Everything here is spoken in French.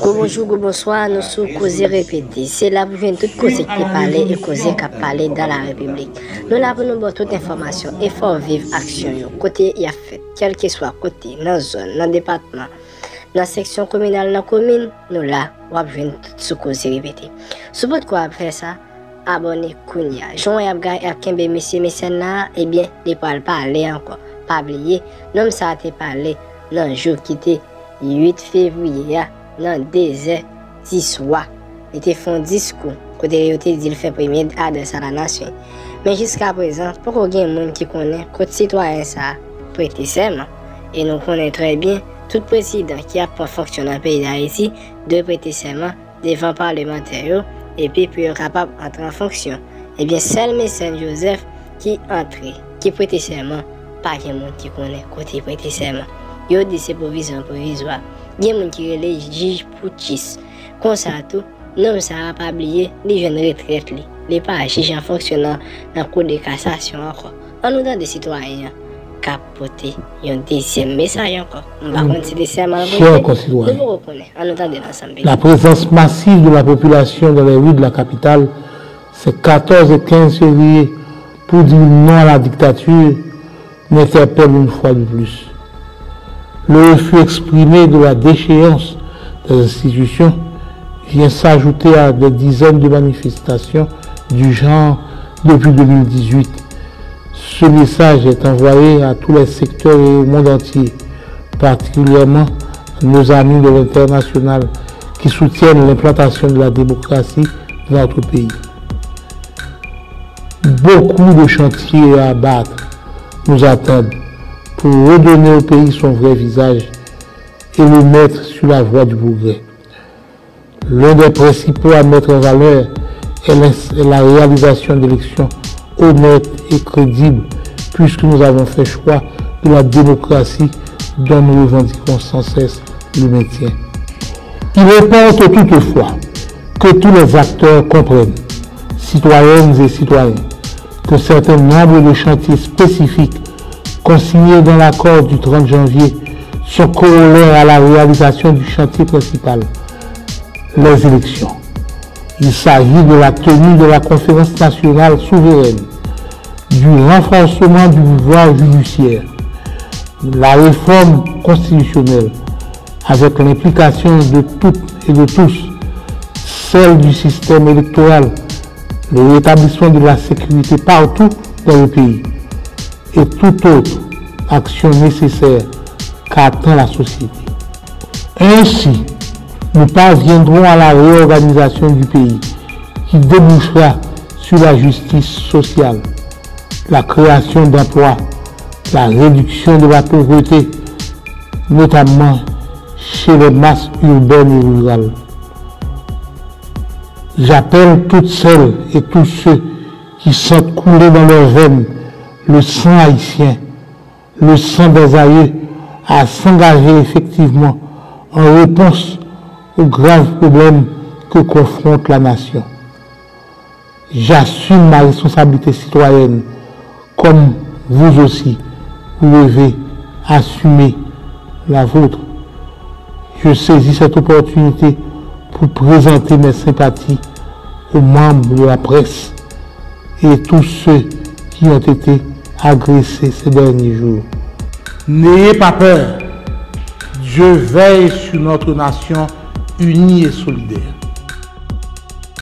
Bonjour, bonsoir, nous sommes causés répétés. C'est là pour venir toute cause qui parler et causer qui parler dans la République. Nous là pour nous donner toute information et faut vivre action. Côté y a fait, quel que soit côté, dans la zone, dans le département, dans la section communale, dans la commune, nous là, on va venir toute cause répétés. Si vous quoi faire ça, abonnez Kounia. Jean et Kembe, monsieur, là, eh bien, il ne parler encore. Pas oublier, nous ça a été parlé dans le jour qui était 8 février. Dans 2h10 soir, il était fait un discours. Côté il était dit le fait premier adresse à la nation. Mais jusqu'à présent, pourquoi il y a des gens qui connaissent que les citoyens ça prêté serment. Et nous connaissons très bien tout président qui a pas fonctionné dans le pays d'Haïti de prêter serment devant parlementaires et puis être capable d'entrer en fonction. Et bien, seul M. Saint-Joseph qui entre, qui prêtait serment, pas de gens qui connaissent côté prêter serment. Il dit c'est provisoire. Il y a des gens qui sont les juges poutistes. Comme ça, tout, non, ça n'a pas oublié les jeunes retraites, les pas juges en fonctionnant dans le cours de cassation encore. En nous donne des citoyens capoter un deuxième message encore. On va continuer à la présence massive de la population dans les rues de la capitale, c'est 14 et 15 février, pour dire non à la dictature, m'interpelle une fois de plus. Le refus exprimé de la déchéance des institutions vient s'ajouter à des dizaines de manifestations du genre depuis 2018. Ce message est envoyé à tous les secteurs et au monde entier, particulièrement nos amis de l'international qui soutiennent l'implantation de la démocratie dans notre pays. Beaucoup de chantiers à abattre nous attendent pour redonner au pays son vrai visage et le mettre sur la voie du progrès. L'un des principaux à mettre en valeur est la réalisation d'élections honnêtes et crédibles, puisque nous avons fait choix de la démocratie dont nous revendiquons sans cesse le maintien. Il importe toutefois que tous les acteurs comprennent, citoyennes et citoyens, que certains nombres de chantiers spécifiques consignés dans l'accord du 30 janvier sont corollaires à la réalisation du chantier principal, les élections. Il s'agit de la tenue de la conférence nationale souveraine, du renforcement du pouvoir judiciaire, la réforme constitutionnelle avec l'implication de toutes et de tous, celle du système électoral, le rétablissement de la sécurité partout dans le pays, et toute autre action nécessaire qu'attend la société. Ainsi, nous parviendrons à la réorganisation du pays qui débouchera sur la justice sociale, la création d'emplois, la réduction de la pauvreté, notamment chez les masses urbaines et rurales. J'appelle toutes celles et tous ceux qui sentent couler dans leurs veines le sang haïtien, le sang des aïeux, à s'engager effectivement en réponse aux graves problèmes que confronte la nation. J'assume ma responsabilité citoyenne, comme vous aussi, vous devez assumer la vôtre. Je saisis cette opportunité pour présenter mes sympathies aux membres de la presse et tous ceux qui ont été agressés ces derniers jours. N'ayez pas peur. Dieu veille sur notre nation unie et solidaire.